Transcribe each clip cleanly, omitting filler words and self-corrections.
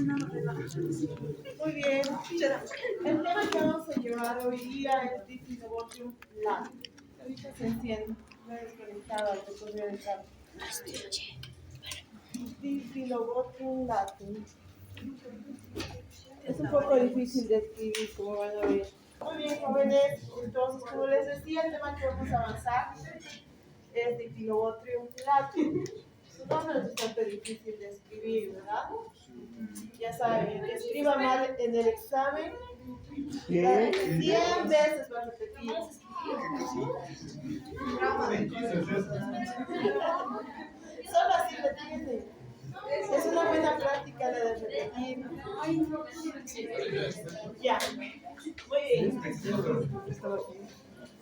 Muy bien. El tema que vamos a llevar hoy día es Diphylobotium latum. Ahorita se enciende. Me he desconectado al recorrido del cable. Diphylobotium latum. Es un poco difícil de escribir, como van a ver. Muy bien, jóvenes. Entonces, como les decía, el tema que vamos a avanzar es Diphylobotium latum. Su nombre es bastante difícil de escribir, ¿verdad? Ya saben, escriba mal en el examen. 100 veces va a repetir. Solo así lo tiene. Es una buena práctica la de repetir. Ya. Muy bien.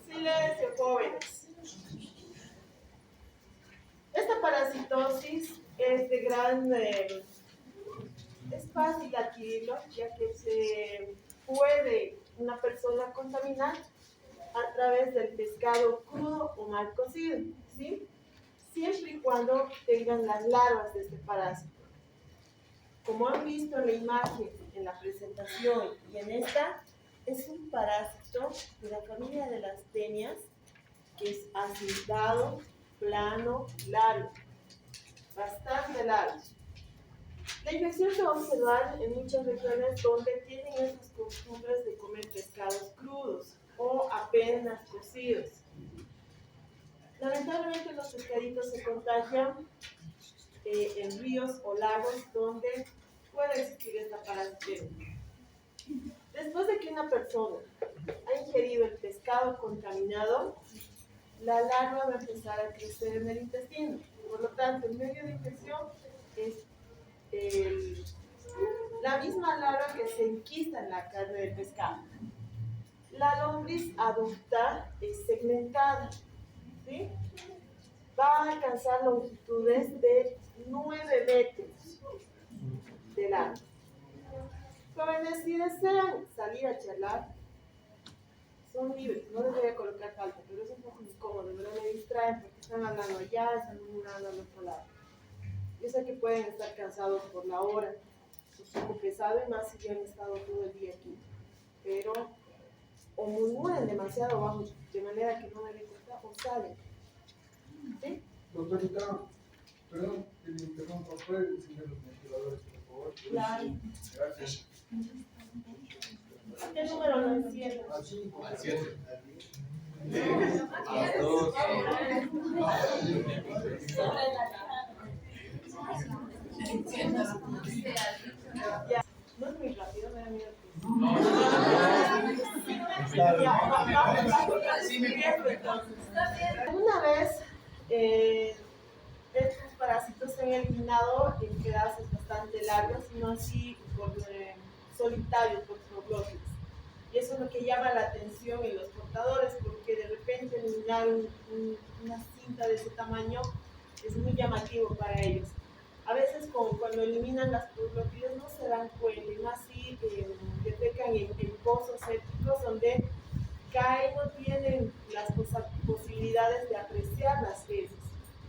Silencio, jóvenes. Esta parasitosis es de gran... es fácil adquirirlo, ya que se puede una persona contaminar a través del pescado crudo o mal cocido, ¿sí? Siempre y cuando tengan las larvas de este parásito. Como han visto en la imagen, en la presentación y en esta, es un parásito de la familia de las tenias, que es acintado, plano, largo, bastante largo. La infección se va a observar en muchas regiones donde tienen esas costumbres de comer pescados crudos o apenas cocidos. Lamentablemente los pescaditos se contagian en ríos o lagos donde puede existir esta parasitemia. Después de que una persona ha ingerido el pescado contaminado, la larva va a empezar a crecer en el intestino. Por lo tanto, el medio de infección es la misma larva que se enquista en la carne del pescado. La lombriz adulta es segmentada, ¿sí? Va a alcanzar longitudes de 9 metros de largo. Jóvenes, si desean salir a charlar, son libres. No les voy a colocar falta, pero es un poco incómodo, ¿verdad? Me distraen porque están hablando allá, están murmurando al otro lado. Yo sé que pueden estar cansados por la hora, es un poco pesado y más si ya han estado todo el día aquí. Pero o murmuran demasiado bajo, de manera que no me den cuenta, o salen. ¿Sí? Doctorita, perdón que le interrumpa, ¿puede decirme los motivadores, por favor? Claro. Gracias. ¿Qué número lo enciende? Al 5. Al 7. Al 2. Ya. No es muy rápido, me da miedo. Una vez estos parásitos se han eliminado en pedazos bastante largos, no así por solitarios, por troglófilos. Y eso es lo que llama la atención en los portadores, porque de repente eliminar una cinta de ese tamaño es muy llamativo para ellos. A veces cuando eliminan las troglófilos no se dan cuenta, y más si defecan en pozos sépticos donde caen, no tienen las posibilidades de apreciar las heces.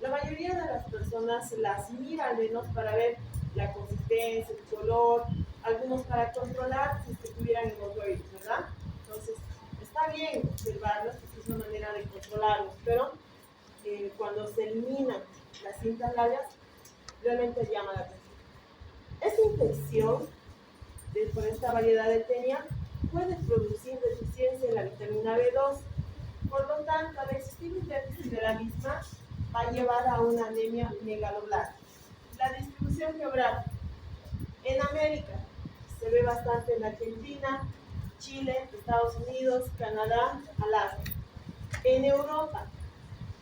La mayoría de las personas las miran al menos para ver la consistencia, el color, algunos para controlar si es que tuvieran hemorroides, ¿verdad? Entonces, está bien observarlos porque es una manera de controlarlos, pero cuando se eliminan las cintas largas, realmente llama la atención. Esta infección por esta variedad de tenia puede producir deficiencia en la vitamina B2. Por lo tanto, al existir un déficit de la misma, va a llevar a una anemia megalobláctica. La distribución geográfica. En América se ve bastante en Argentina, Chile, Estados Unidos, Canadá, Alaska. En Europa,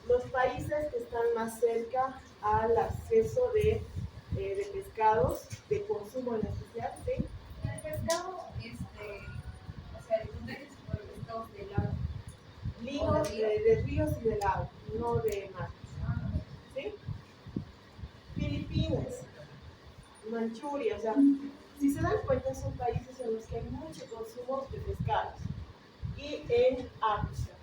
los países que están más cerca al acceso de pescados de consumo en especial, ¿sí? El pescado, o sea, el contagio es por pescados de lago. Limos de ríos y de lagos, no de mar. ¿Sí? Filipinas, Manchuria, o sea, si se dan cuenta son países en los que hay mucho consumo de pescados. Y en África.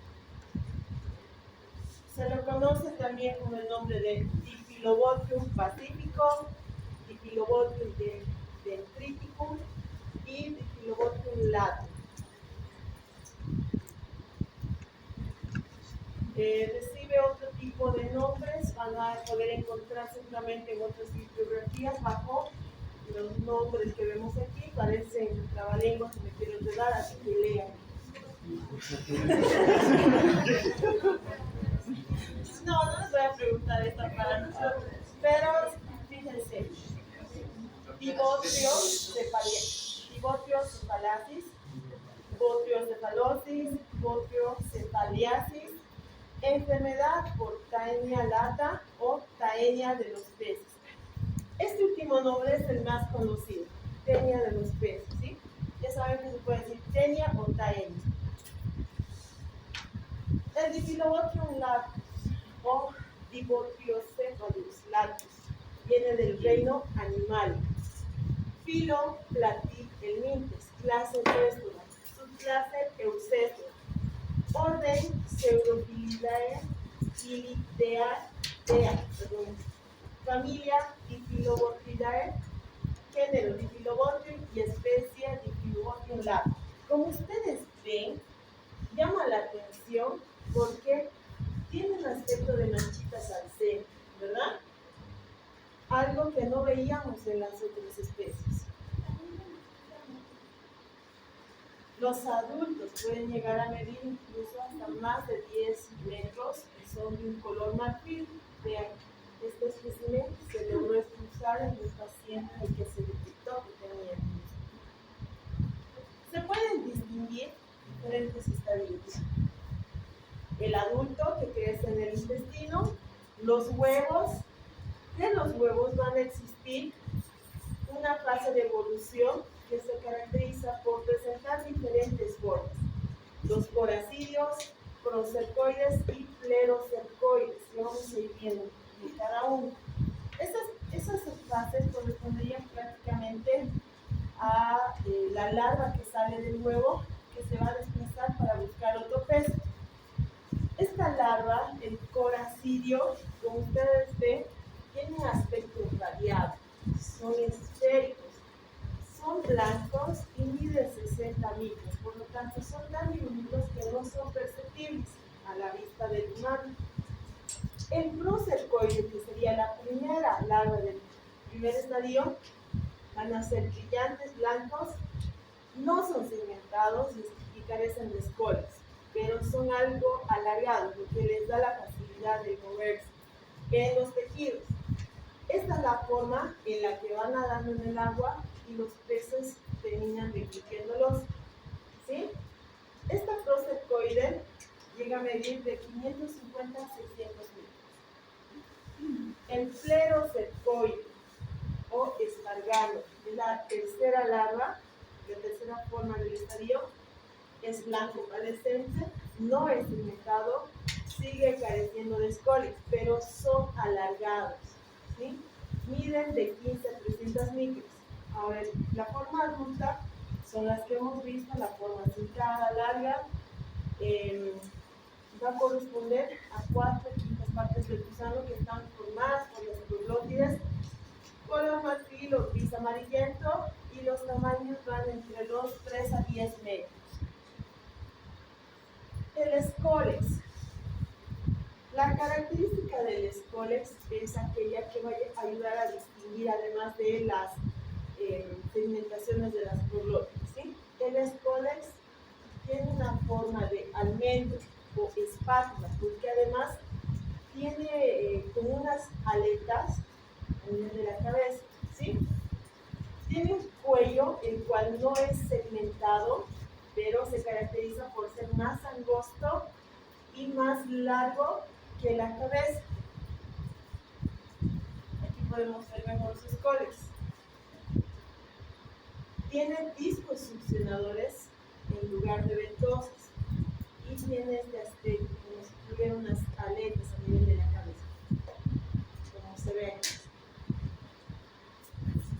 Se lo conoce también con el nombre de Diphylobotium pacífico, Diphylobotium de dendriticum y Diphyllobotium latum. Recibe otro tipo de nombres, van a poder encontrar seguramente en otras bibliografías bajo los nombres que vemos aquí, parecen trabalenguas que me quiero enredar, así que lean. No les voy a preguntar esta parte, pero fíjense, Divotrio cephalacis, Botrio cephalosis, Botrio cephaliasis, enfermedad por Taenia lata o Taenia de los peces. Este último nombre es el más conocido, Taenia de los peces, ¿sí? Ya saben que se puede decir Taenia o Taenia. El Diphyllobotium latus o Dibotriocephalus latus viene del reino animal. Filo Platyhelminthes, clase Eustula, subclase Eucesua, orden Pseudophilidae, familia Diphyllobotridae, género Diphyllobotium y especie Diphyllobotium latus. Como ustedes ven, llama la atención porque tiene un aspecto de manchitas al ser, ¿verdad? Algo que no veíamos en las otras especies. Los adultos pueden llegar a medir incluso hasta más de 10 metros y son de un color marfil. Vean, este espécimen se logró expulsar en un paciente en el que se detectó que tenía. Se pueden distinguir diferentes estadios. El adulto que crece en el intestino, los huevos. De los huevos van a existir una fase de evolución que se caracteriza por presentar diferentes formas. Los coracidios, procercoides y plerocercoides. Y vamos a ir viendo de cada uno. Esas fases corresponderían prácticamente a la larva que sale del huevo que se va a desplazar para buscar otro pez. Esta larva, el coracidio, como ustedes ven, tiene un aspecto variado. Son esféricos, son blancos y miden 60 micros, por lo tanto son tan diminutos que no son perceptibles a la vista del humano. El procercoide, que sería la primera larva del primer estadio, van a ser brillantes, blancos, no son segmentados y carecen de escolas, pero son algo alargados, lo que les da la facilidad de moverse en los tejidos. Esta es la forma en la que van nadando en el agua y los peces terminan repitiéndolos, ¿sí? Esta procercoide llega a medir de 550 a 600 metros. El plerocercoide o espargano es la tercera larva, la tercera forma del estadio, es blanco palescente, no es segmentado, sigue careciendo de escolis, pero son alargados, ¿sí? Miden de 15 a 300 micros. Ahora, la forma adulta son las que hemos visto, la forma centrada, larga, va a corresponder a 4/5 partes del gusano que están formadas por las proglótides, color marfil o gris amarillento, y los tamaños van entre los 3 a 10 metros. El escolex. La característica del escolex es aquella que va a ayudar a distinguir, además de las segmentaciones de las proglótides, ¿sí? El escolex tiene una forma de almendro o espátula, porque además tiene como unas aletas a nivel de la cabeza, ¿sí? Tiene un cuello el cual no es segmentado, pero se caracteriza por ser más angosto y más largo que la cabeza. Aquí podemos ver mejor sus escolex. Tiene discos succionadores en lugar de ventosas y tiene este aspecto como si tuviera unas aletas a nivel de la cabeza, como se ve.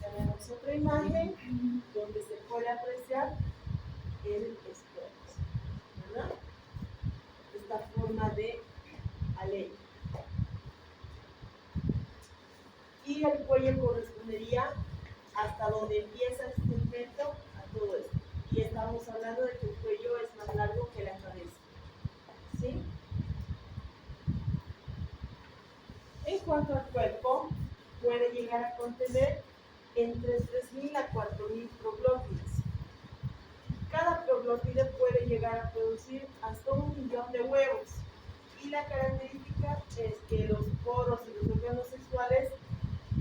Tenemos otra imagen donde se puede apreciar el escolex, ¿verdad? Esta forma de aleta. Y el cuello correspondería a hasta donde empieza el segmento a todo esto. Y estamos hablando de que el cuello es más largo que la cabeza. ¿Sí? En cuanto al cuerpo, puede llegar a contener entre 3.000 a 4.000 proglótides. Cada proglótide puede llegar a producir hasta 1.000.000 de huevos. Y la característica es que los poros y los órganos sexuales,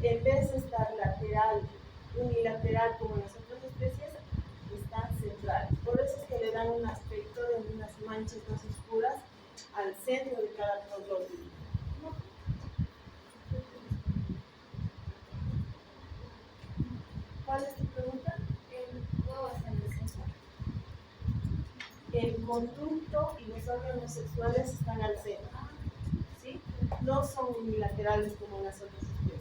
en vez de estar lateral, unilateral como en las otras especies, están centrales. Por eso es que le dan un aspecto de unas manchas más oscuras al centro de cada proglótide. ¿Cuál es tu pregunta? El huevo está en el centro. El conducto y los órganos sexuales están al centro. ¿Sí? No son unilaterales como en las otras especies.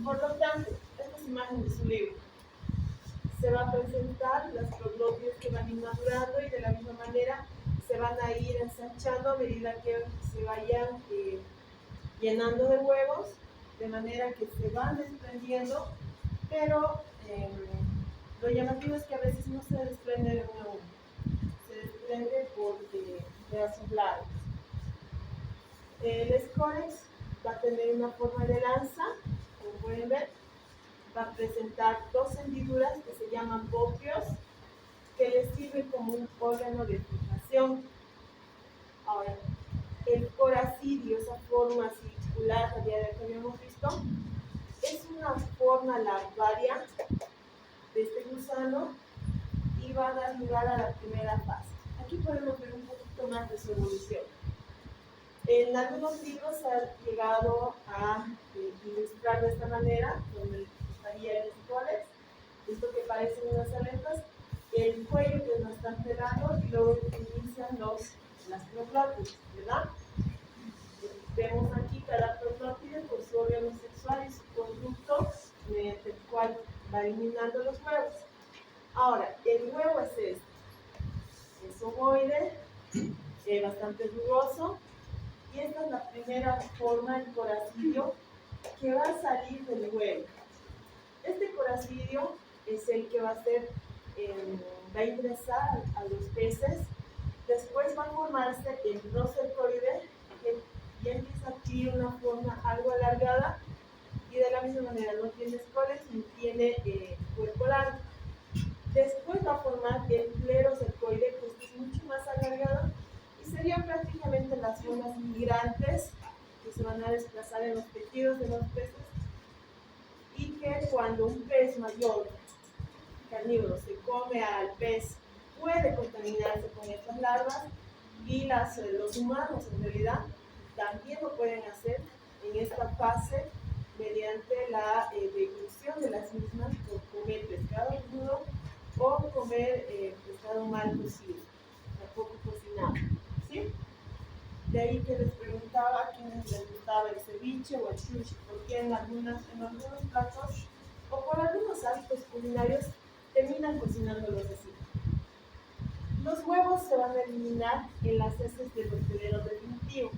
Por lo tanto, esta es imagen de su libro. Se va a presentar las proglótides que van a ir madurando y de la misma manera se van a ir ensanchando a medida que se vayan llenando de huevos, de manera que se van desprendiendo, pero lo llamativo es que a veces no se desprende de uno a uno, se desprende por pedazos largos. El escórex va a tener una forma de lanza, como pueden ver, va a presentar dos hendiduras que se llaman poplios, que les sirve como un órgano de fijación. Ahora, el coracidio, esa forma circular radial que habíamos visto, es una forma larvaria de este gusano y va a dar lugar a la primera fase. Aquí podemos ver un poquito más de su evolución. En algunos libros se ha llegado a ilustrar de esta manera, donde estaría el escórex, esto que parecen unas aletas, el cuello que es bastante largo y luego inician las proglótides, ¿verdad? Vemos aquí cada proglótide por su órgano sexual y su conducto mediante el cual va eliminando los huevos. Ahora, el huevo es este, es ovoide, bastante rugoso, y esta es la primera forma, el coracidio, que va a salir del huevo. Este coracidio es el que va a ingresar a los peces. Después va a formarse el procercoide, que ya empieza a adquirir una forma algo alargada y de la misma manera no tiene escórex ni tiene cuerpo largo. Después va a formar el clerocercoide, que es mucho más alargado y serían prácticamente las zonas migrantes que se van a desplazar en los tejidos de los peces y que cuando un pez mayor carnívoro se come al pez puede contaminarse con estas larvas y los humanos en realidad también lo pueden hacer en esta fase mediante la deglución de las mismas por comer pescado crudo o comer pescado mal cocido, tampoco cocinado, ¿sí? De ahí que les preguntaba a quienes les gustaba el ceviche o el sushi, porque en algunos platos o por algunos hábitos culinarios terminan cocinándolos así. Los huevos se van a eliminar en las heces del hospedero definitivo.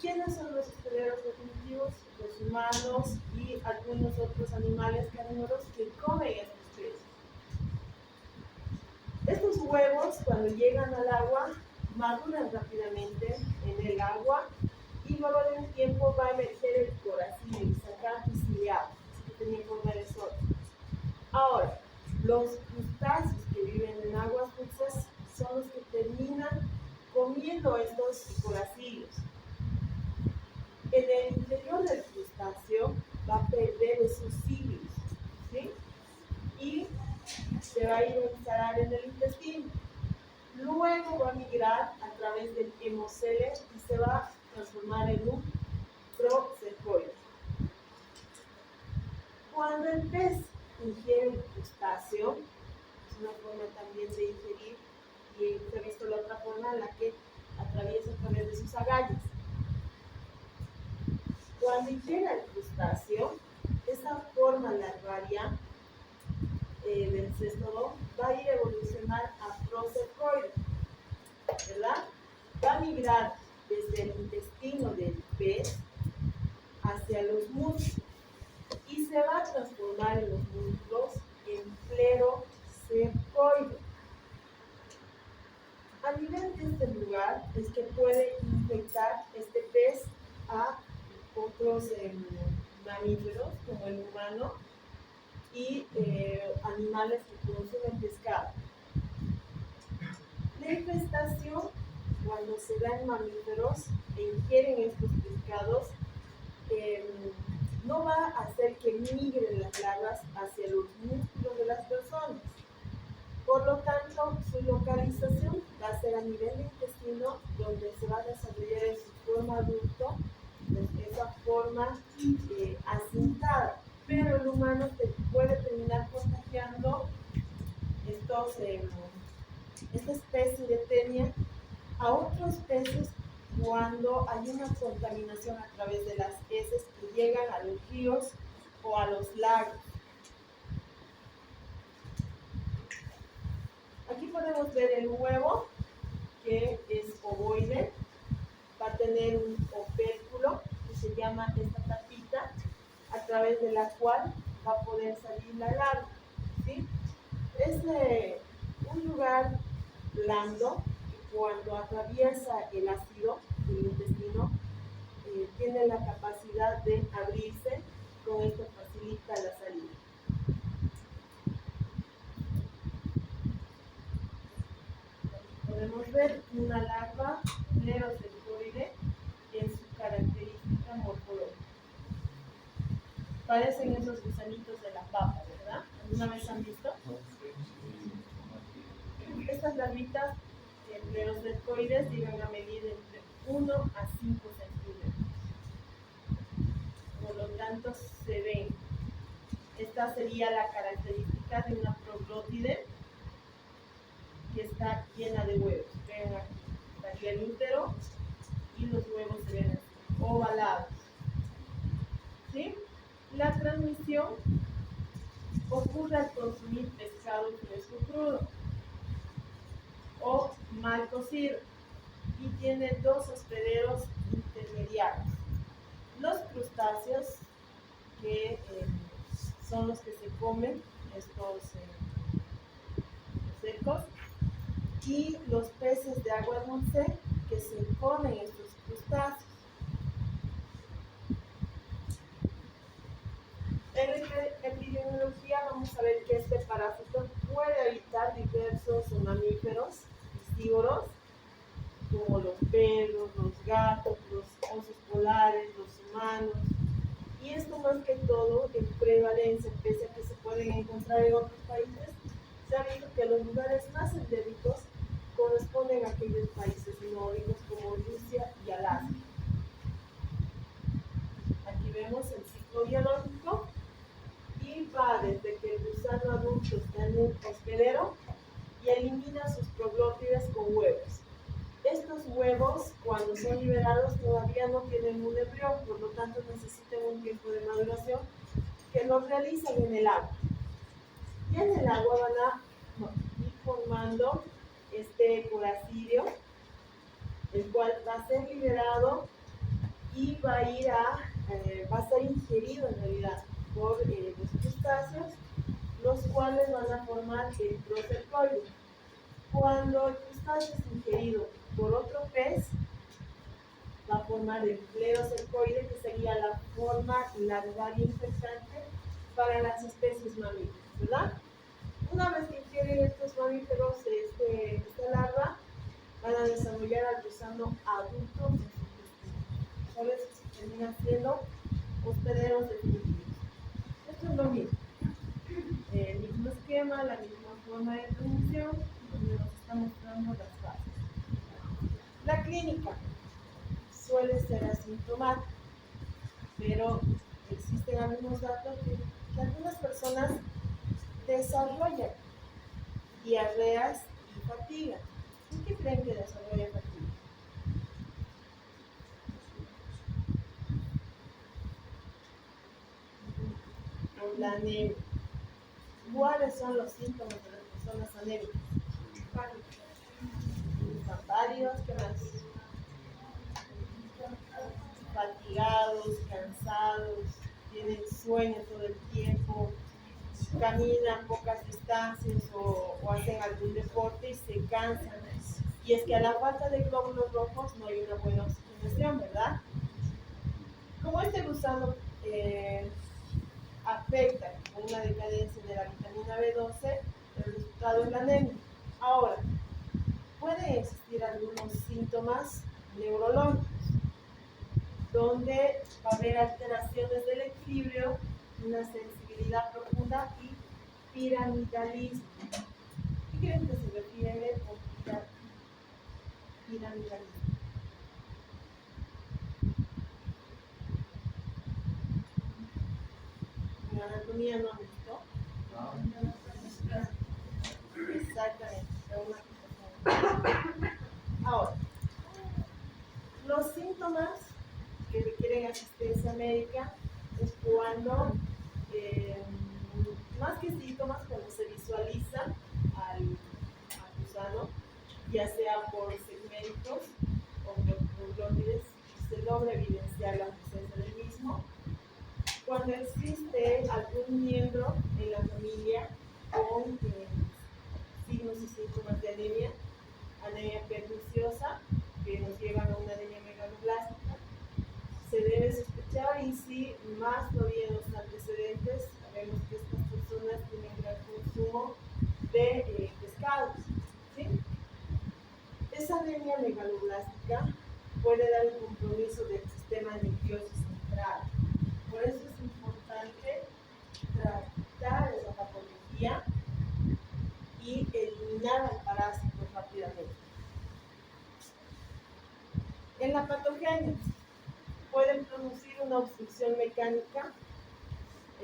¿Quiénes son los hospederos definitivos? Los humanos y algunos otros animales carnívoros que comen estos peces. Estos huevos, cuando llegan al agua, maduran rápidamente en el agua y luego de un tiempo va a emerger el coracidio y sacar ciliado, así que tenía forma de sol. Ahora, los crustáceos que viven en aguas dulces son los que terminan comiendo estos coracidios. En el interior del crustáceo va a perder esos cilios, ¿sí? Y se va a ir a instalar en el intestino. Luego va a migrar a través del hemocele y se va a transformar en un procercoide. Cuando el pez ingiere el crustáceo, es una forma también de ingerir, y se ha visto la otra forma en la que atraviesa a través de sus agallas. Cuando ingiera el crustáceo, esa forma larvaria del céstodo va a ir a evolucionar a procercoide, ¿verdad? Va a migrar desde el intestino del pez hacia los muslos y se va mamíferos como el humano y animales que consumen pescado. La infestación, cuando se da en mamíferos e ingieren estos pescados, no va a hacer que migren las larvas hacia los músculos de las personas. Por lo tanto, su localización va a ser a nivel de intestino, donde se va a desarrollar en su forma adulto, de esa forma asentada. Pero el humano puede terminar contagiando esta especie de tenia a otros peces cuando hay una contaminación a través de las heces que llegan a los ríos o a los lagos. Aquí podemos ver el huevo, que es ovoide, va a tener un opérculo que se llama esta tapita, a través de la cual va a poder salir la larva, ¿sí? Es un lugar blando que cuando atraviesa el ácido del intestino tiene la capacidad de abrirse, con esto facilita la salida. Podemos ver una larva cleroceptoide en su característica morfológica. Parecen esos gusanitos de la papa, ¿verdad? ¿Alguna vez han visto? Estas larvitas cleroceptoides llegan a medir entre 1 a 5 centímetros. Por lo tanto, se ven. Esta sería la característica de una proglótide que está llena de huevos. Ven aquí, estaría el útero y los huevos se ven así, ovalados. ¿Sí? La transmisión ocurre al consumir pescado fresco crudo o mal cocido y tiene dos hospederos intermediarios. Los crustáceos, que son los que se comen, estos secos, y los peces de agua dulce que se comen estos crustáceos. En epidemiología vamos a ver que este parásito puede habitar diversos mamíferos piscívoros, como los perros, los gatos, los osos polares, los humanos, y esto más que todo en prevalencia, pese a que se pueden encontrar en otros países, se ha visto que los lugares más endémicos corresponden a aquellos países nórdicos como Rusia y Alaska. Aquí vemos el ciclo biológico y va desde que el gusano adulto está en un hospedero y elimina sus proglótides con huevos. Estos huevos, cuando son liberados, todavía no tienen un embrión, por lo tanto necesitan un tiempo de maduración que los realizan en el agua. Y en el agua van a ir formando este coracidio, el cual va a ser liberado y va a ser ingerido en realidad por los crustáceos, los cuales van a formar el procercoide. Cuando el crustáceo es ingerido por otro pez, va a formar el clerocercoide, que sería la forma larvaria infectante para las especies mamíferas, ¿verdad? Una vez que ingieren estos mamíferos esta larva, van a desarrollar al gusano adulto en su intestino. Por eso se terminan siendo hospederos definitivos. Esto es lo mismo. El mismo esquema, la misma forma de transmisión, donde nos está mostrando las fases. La clínica suele ser asintomática, pero existen algunos datos que algunas personas desarrollan diarreas y fatiga. ¿Por qué creen que desarrolla fatiga? Por la anemia. ¿Cuáles son los síntomas de las personas anémicas? Están varios, ¿qué más? Fatigados, cansados, tienen sueño todo el tiempo, caminan pocas distancias o hacen algún deporte y se cansan. Y es que a la falta de glóbulos rojos no hay una buena oxigenación, ¿verdad? Como este gusano afecta con una decadencia de la vitamina B12, el resultado es la anemia. Ahora, pueden existir algunos síntomas neurológicos, donde va a haber alteraciones del equilibrio, una sensibilidad profunda y piramidalismo. ¿Qué creen que se refiere con piramidalismo? En anatomía no necesito. Exactamente. Ahora, los síntomas que requieren asistencia médica es cuando, más que síntomas, cuando se visualiza al acusado, ya sea por segmentos o por glóbulos, se logra evidenciar la presencia del mismo. Cuando existe algún miembro en la familia con signos y síntomas de anemia perniciosa, que nos llevan a una anemia megaloblástica, se debe sospechar, y si más todavía los antecedentes, sabemos que estas personas tienen gran consumo de pescados, ¿sí? Esa anemia megaloblástica puede dar un compromiso del sistema nervioso central. Por eso es importante tratar esa patología y eliminar al parásito rápidamente. En la patogenia pueden producir una obstrucción mecánica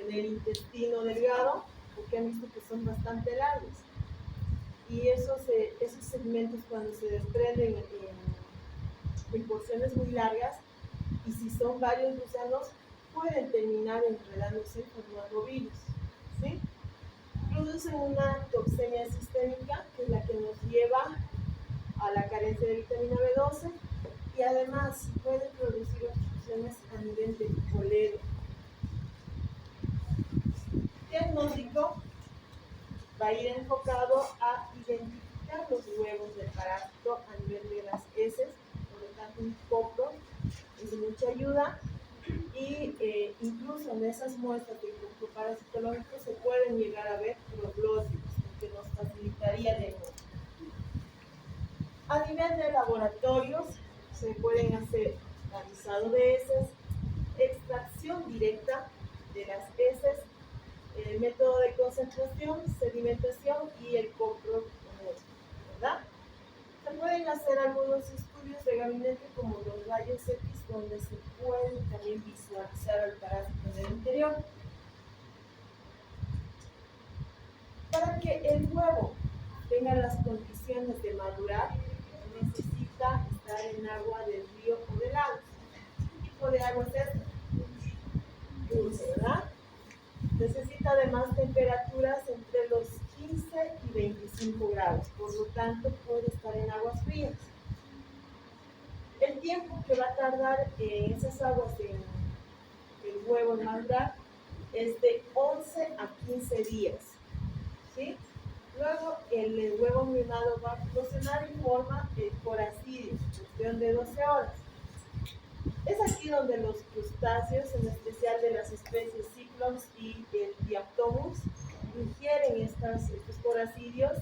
en el intestino delgado, porque han visto que son bastante largos. Y esos segmentos, cuando se desprenden en porciones muy largas, y si son varios gusanos, pueden terminar enredándose formando virus, ¿sí? Producen una toxemia sistémica, que es la que nos lleva a la carencia de vitamina B12, y además pueden producir obstrucciones a nivel del colero. Diagnóstico va a ir enfocado a identificar los huevos del parásito a nivel de las heces, por lo tanto un copro es de mucha ayuda, y incluso en esas muestras de grupo parasitológico se pueden llegar a ver proglóticos, que nos facilitaría diagnóstico. A nivel de laboratorios se pueden hacer analizado de heces, extracción directa de las heces, el método de concentración, sedimentación y el copro, ¿verdad? Se pueden hacer algunos estudios de gabinete como los rayos X, donde se puede también visualizar al parásito en el interior. Para que el huevo tenga las condiciones de madurar, necesita estar en agua del río o del lago. ¿Qué tipo de agua es esta? Dulce, ¿verdad? Necesita además temperaturas entre los 15 y 25 grados, por lo tanto puede estar en aguas frías. El tiempo que va a tardar en esas aguas en el huevo en madurar es de 11 a 15 días, ¿sí? Luego el huevo embrionado va a eclosionar y forma el coracidio, cuestión de 12 horas. Es aquí donde los crustáceos, en especial de las especies Cyclops y el Diaptomus, ingieren estos coracidios,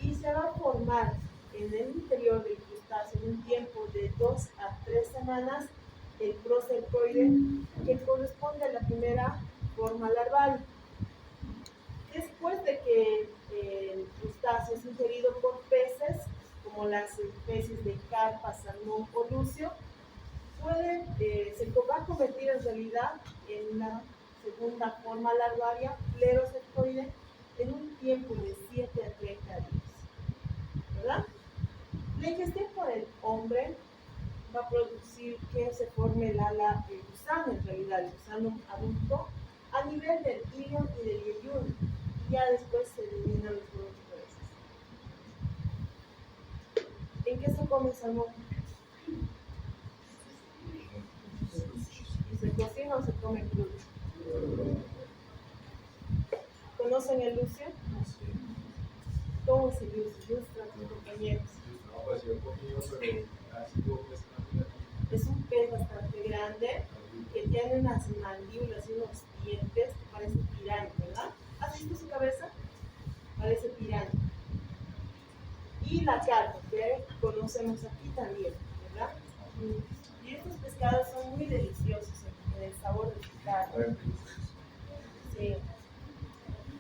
y se va a formar en el interior del crustáceo en un tiempo de 2 a 3 semanas el procercoide, que corresponde a la primera forma larval. Después de que el crustáceo es ingerido por peces, como las especies de carpa, salmón o lucio, se va a convertir en realidad en la segunda forma larvaria, plerocercoide, en un tiempo de 7 a 30 días. ¿Verdad? La ingestión por el hombre va a producir que se forme el ala del gusano, en realidad el gusano adulto, a nivel del ilion y del yeyuno, y ya después se eliminan los huevos de ¿En qué se come el salmón? ¿Y se cocina o se come crudo? ¿Conocen el lucio? ¿Cómo es el lucio? Ilustra a tus compañeros. No, pues yo he comido, pero ha sido pues Es un pez bastante grande que tiene unas mandíbulas y unos dientes que parecen piraña, ¿verdad? ¿Has visto su cabeza? Parece piraña. Y la carne, que conocemos aquí también, ¿verdad? Y estos pescados son muy deliciosos en el sabor de su carne. Sí.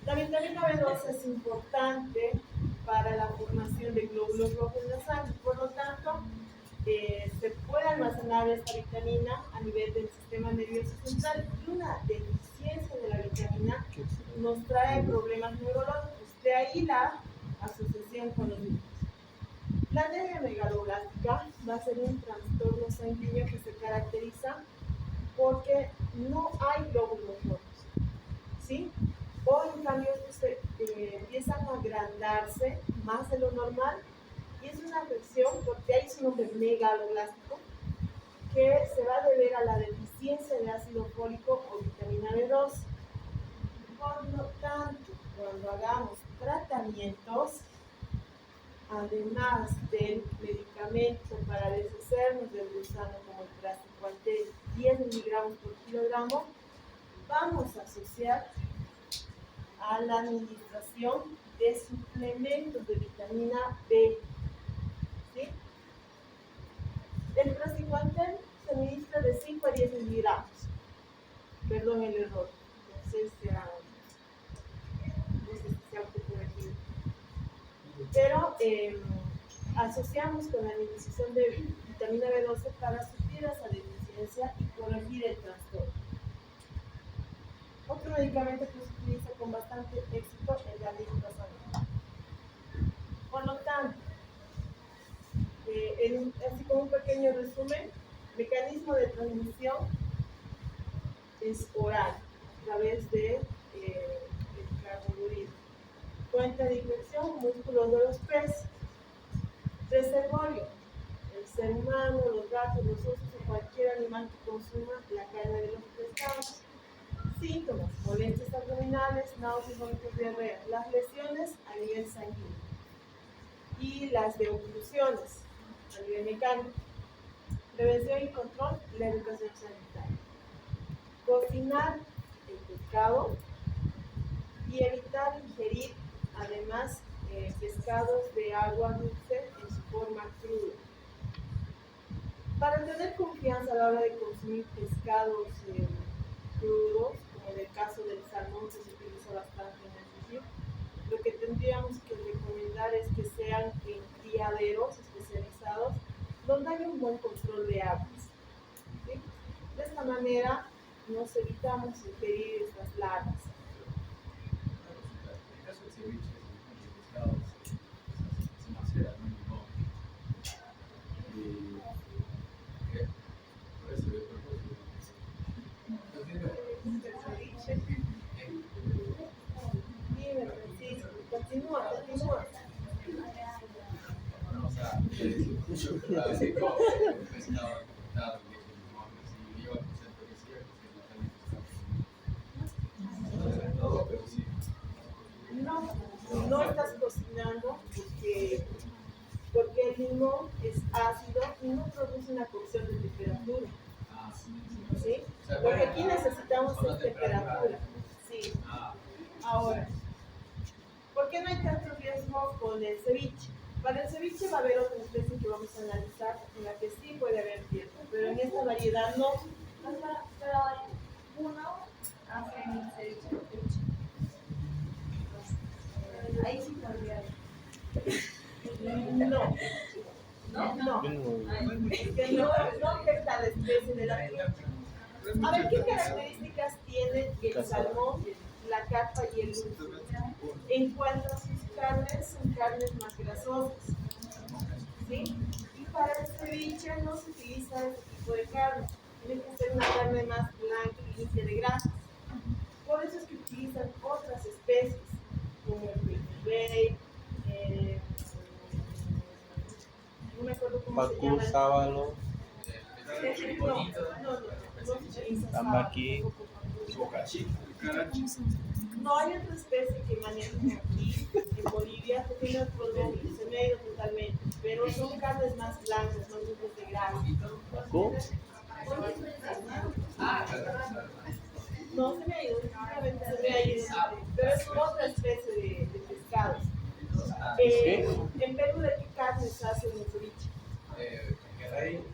La vitamina B12 es importante para la formación de glóbulos rojos en la sangre, por lo tanto, se puede almacenar esta vitamina a nivel del sistema nervioso central, y una deficiencia de la vitamina nos trae problemas neurológicos, de ahí la asociación con los niños. La anemia megaloblástica va a ser un trastorno sanguíneo que se caracteriza porque no hay glóbulos rojos, ¿sí? O en cambio empiezan a agrandarse más de lo normal, y es una afección, porque hay su nombre megaloblástico, que se va a deber a la deficiencia de ácido fólico o vitamina B12. Por lo tanto, cuando hagamos tratamientos, además del medicamento para deshacernos del gusano como el Praziquantel de 10 miligramos por kilogramo, vamos a asociar a la administración de suplementos de vitamina B. ¿Sí? El Praziquantel se administra de 5 a 10 miligramos. Perdón el error. Entonces, no sé si sea un poco aquí. Pero asociamos con la administración de vitamina B12 para suplir esa deficiencia y corregir el trastorno. Otro medicamento que se utiliza con bastante éxito es la lisdazolina. Por lo tanto, así como un pequeño resumen, mecanismo de transmisión es oral, a través de el carbohidrato. Fuente de infección, músculos de los peces. Reservorio, el ser humano, los gatos, los osos o cualquier animal que consuma la carne de los pescados. Síntomas, molestias abdominales, náuseas, vómitos, diarrea. Las lesiones a nivel sanguíneo y las de oclusiones a nivel mecánico. Prevención y control, la educación sanitaria. Cocinar el pescado y evitar ingerir además pescados de agua dulce en su forma cruda. Para tener confianza a la hora de consumir pescados crudos, como en el caso del salmón que se utiliza bastante en el sushi, lo que tendríamos que recomendar es que sean en criaderos especializados donde haya un buen control de aguas. ¿Sí? De esta manera nos evitamos ingerir estas larvas. En el caso del ceviche, el pescado se macera, ¿no? Y ¿qué? Por eso yo propuse. Dime, Francisco, continúa. No, o sea, así como el pescado cortado, y yo siento que sí, no todo, pero sí. No estás cocinando porque el limón es ácido y no produce una cocción de temperatura. ¿Sí? Porque aquí necesitamos es temperatura. Sí. Ahora, ¿por qué no hay tanto riesgo con el ceviche? Para el ceviche va a haber otra especie que vamos a analizar en la que sí puede haber riesgo, pero en esta variedad no. Pero uno hace el ceviche. Ahí sí podría. No. Es que no afecta la especie de la trucha. A ver, ¿qué características tiene el salmón, la carpa y el dulce? En cuanto a sus carnes, son carnes más grasosas. ¿Sí? Y para el ceviche no se utiliza ese tipo de carne. Tiene que ser una carne más blanca y limpia de grasas. Por eso es que utilizan otras especies, como el picibay, no me acuerdo cómo se llama. Sábalo, Tambaqui. No hay otra especie que manejan aquí en Bolivia que tiene otro nombre, se me ha ido totalmente, pero son carnes más blancas, son grupos de grasa. Ah, claro. No, se me ha ido, definitivamente se me ha ido. Pero es otra especie de pescado. En Perú, ¿de qué carnes hacen el ceviche? Que rey.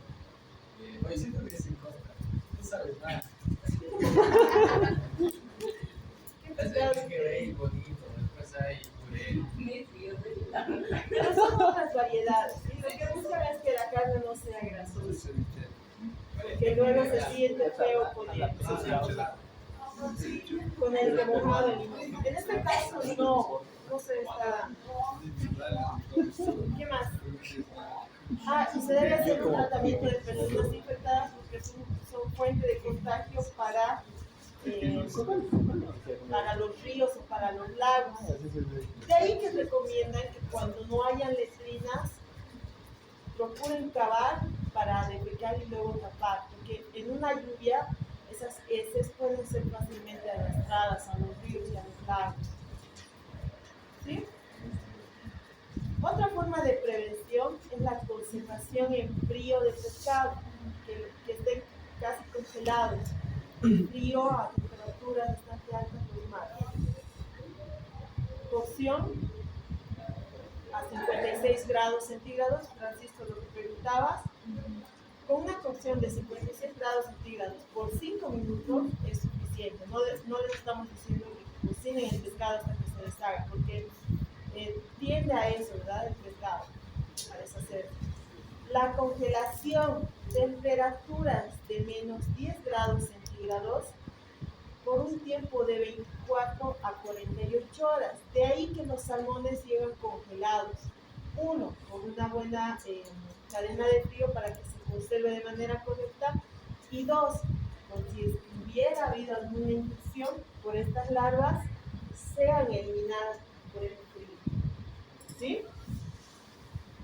Oye, siento que es en costa. No sabes nada. ¿Qué Es pescado? que rey bonito. Después hay puré. Pero son otras variedades. ¿Sí? Lo que buscan es que la carne no sea grasosa. Que luego se siente feo con el remojado de limón. En este caso no se está. ¿Qué más? Y se debe hacer un tratamiento de personas infectadas porque son fuente de contagio para los ríos o para los lagos. De ahí que recomiendan que cuando no hayan letrinas, procuren cavar para defecar y luego tapar, porque en una lluvia esas heces pueden ser fácilmente arrastradas a los ríos y a los lagos. ¿Sí? Otra forma de prevención es la conservación en frío de pescado, que estén casi congelados, en frío a temperaturas bastante altas por el mar. Cocción a 56 grados centígrados, Francisco, lo que preguntabas. Con una cocción de 56 grados centígrados por 5 minutos es suficiente. No les estamos diciendo que cocinen el pescado hasta que se deshaga, porque tiende a eso, ¿verdad? El pescado, a deshacerse. La congelación, temperaturas de menos 10 grados centígrados por un tiempo de 24 a 48 horas. De ahí que los salmones llegan congelados. Uno, con una buena cadena de frío para que se conserve de manera correcta. Y dos, por si hubiera habido alguna infección por estas larvas, sean eliminadas por el frío. ¿Sí?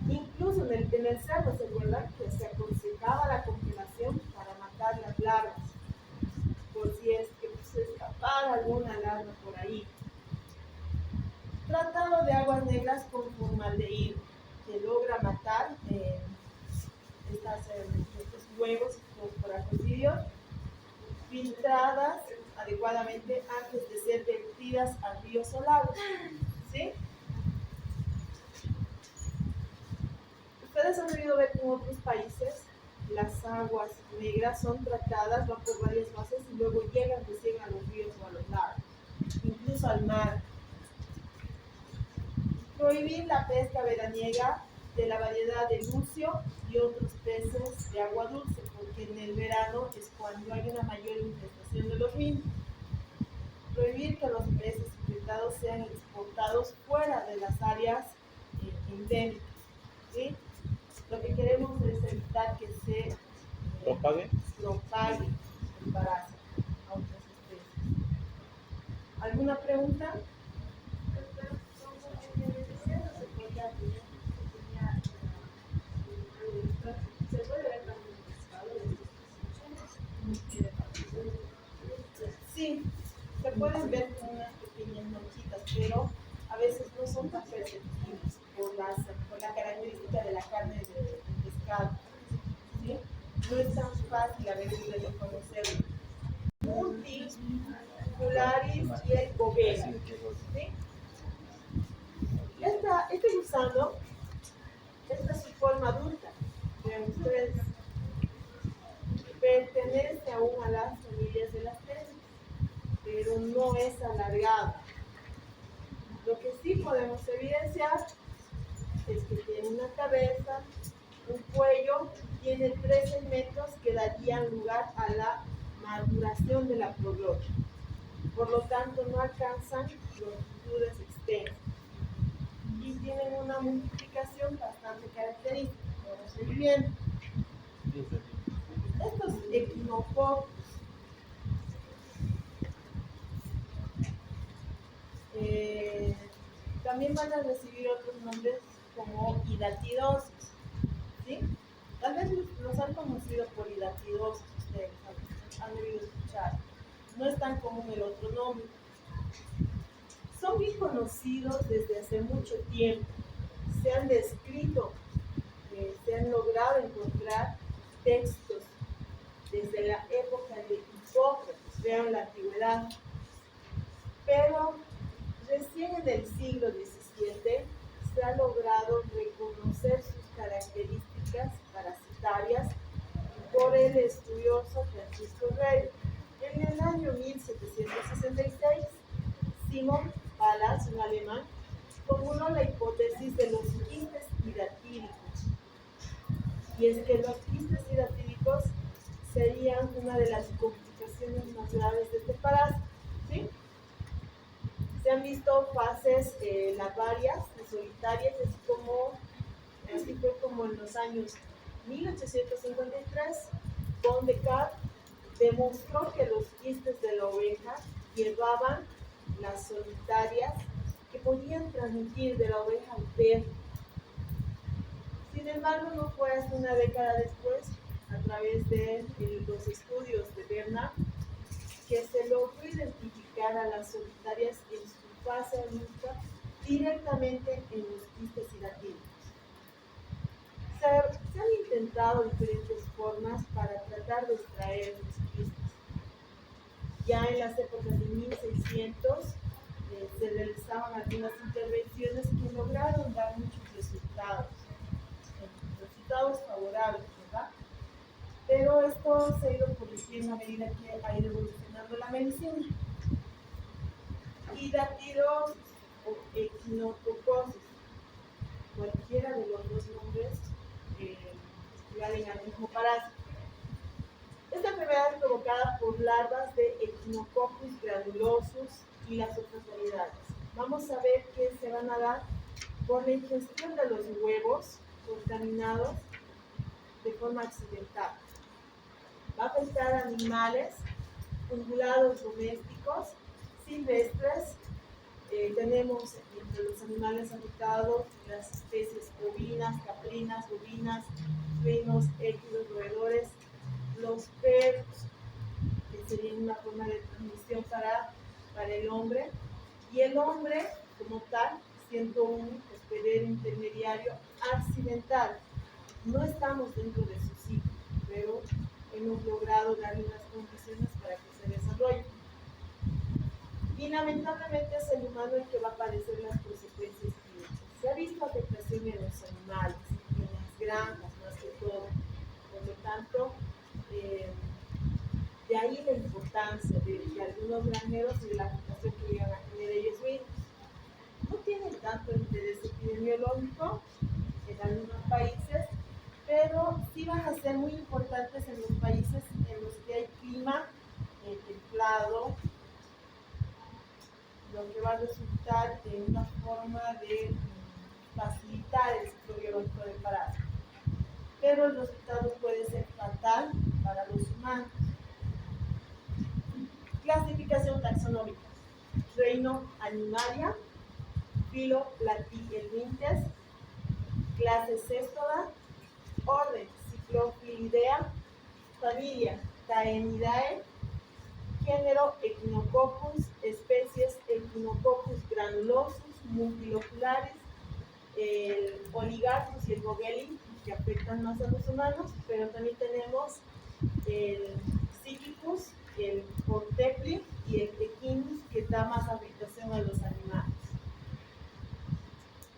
Incluso en el cerdo, ¿se acuerdan que se aconsejaba la congelación para matar las larvas? Por si es que se escapara alguna larva por ahí. Tratado de aguas negras con formaldehído, que logra matar estos huevos coracoides, filtradas adecuadamente antes de ser vertidas al río o lagos. ¿Sí? Ustedes han debido ver que en otros países las aguas negras son tratadas, van por varias fases y luego llegan recién a los ríos o a los lagos, incluso al mar. Prohibir la pesca veraniega de la variedad de lucio y otros peces de agua dulce, porque en el verano es cuando hay una mayor infestación de los mismos. Prohibir que los peces infectados sean exportados fuera de las áreas endémicas. ¿Sí? Lo que queremos es evitar que se propague el parásito a otras especies. ¿Alguna pregunta? ¿Se puede ver también pescado? Sí, se pueden ver con unas pequeñas manchitas, pero a veces no son tan perceptibles por la característica de la carne del pescado. ¿Sí? No es tan fácil a veces de reconocerlo. Mutis, cularis y el bovera. ¿Sí? Este gusano, esta es su forma adulta. Vean ustedes, pertenece aún a las familias de las peces, pero no es alargado. Lo que sí podemos evidenciar es que tiene una cabeza, un cuello, tiene 3 segmentos que darían lugar a la maduración de la proglotia. Por lo tanto, no alcanzan longitudes extensas y tienen una multiplicación bastante característica. Vamos a ir viendo. Estos equinococos también van a recibir otros nombres como hidatidosis. ¿Sí? Tal vez los han conocido por hidatidosis, ustedes han debido escuchar. No es tan común el otro nombre. Son bien conocidos desde hace mucho tiempo. Se han descrito, se han logrado encontrar textos desde la época de poco, vean la antigüedad. Pero recién en el siglo XVII se ha logrado reconocer sus características parasitarias por el estudioso Francisco Rey. En el año 1766, Simon Pallas, un alemán, formuló la hipótesis de los quistes hidatíricos. Y es que los quistes hidatíricos serían una de las complicaciones más graves de este parásito, ¿sí? Se han visto fases larvarias y solitarias, así fue como en los años 1853, Von Descartes demostró que los quistes de la oveja llevaban las solitarias que podían transmitir de la oveja al perro. Sin embargo, no fue hasta una década después, a través de los estudios de Bernard, que se logró identificar a las solitarias en su fase adulta directamente en los quistes hidatíricos. Se han intentado diferentes formas para tratar de extraer los quistes. Ya en las épocas de 1600 se realizaban algunas intervenciones que lograron dar muchos resultados favorables, ¿verdad? Pero esto se ha ido corrigiendo a medida que ha ido evolucionando la medicina. Hidatirosis o echinococcosis, cualquiera de los dos nombres equivalen al mismo parásito. Esta enfermedad es provocada por larvas de Echinococcus granulosus y las otras variedades. Vamos a ver que se van a dar por la ingestión de los huevos contaminados de forma accidental. Va a afectar a animales ungulados domésticos, silvestres. Tenemos entre los animales afectados las especies ovinas, caprinas, bovinas, suinos, equinos, roedores, los perros, que serían una forma de transmisión para el hombre, y el hombre como tal, siendo un hospedero intermediario accidental. No estamos dentro de su ciclo, pero hemos logrado darle unas condiciones para que se desarrolle. Y lamentablemente es el humano el que va a padecer las consecuencias clínicas. Se ha visto afectación en los animales, en las granjas más que todo. Por lo tanto, de ahí la importancia de algunos granjeros y de la afectación que llegan a tener ellos mismos. No tienen tanto interés epidemiológico en algunos países, pero sí van a ser muy importantes en los países en los que hay clima templado, lo que va a resultar en una forma de facilitar el ciclo biológico del parásito. Pero el resultado puede ser fatal para los humanos. Clasificación taxonómica: reino Animalia, filo Platyhelminthes, clase Cestoda, orden Cyclophilidea, familia Taenidae, género Echinococcus, especies Echinococcus granulosus, multiloculares, el Oligarchus y el Bogeli, que afectan más a los humanos, pero también tenemos el Psittacus, el Portepli y el Echinus, que da más afectación a los animales.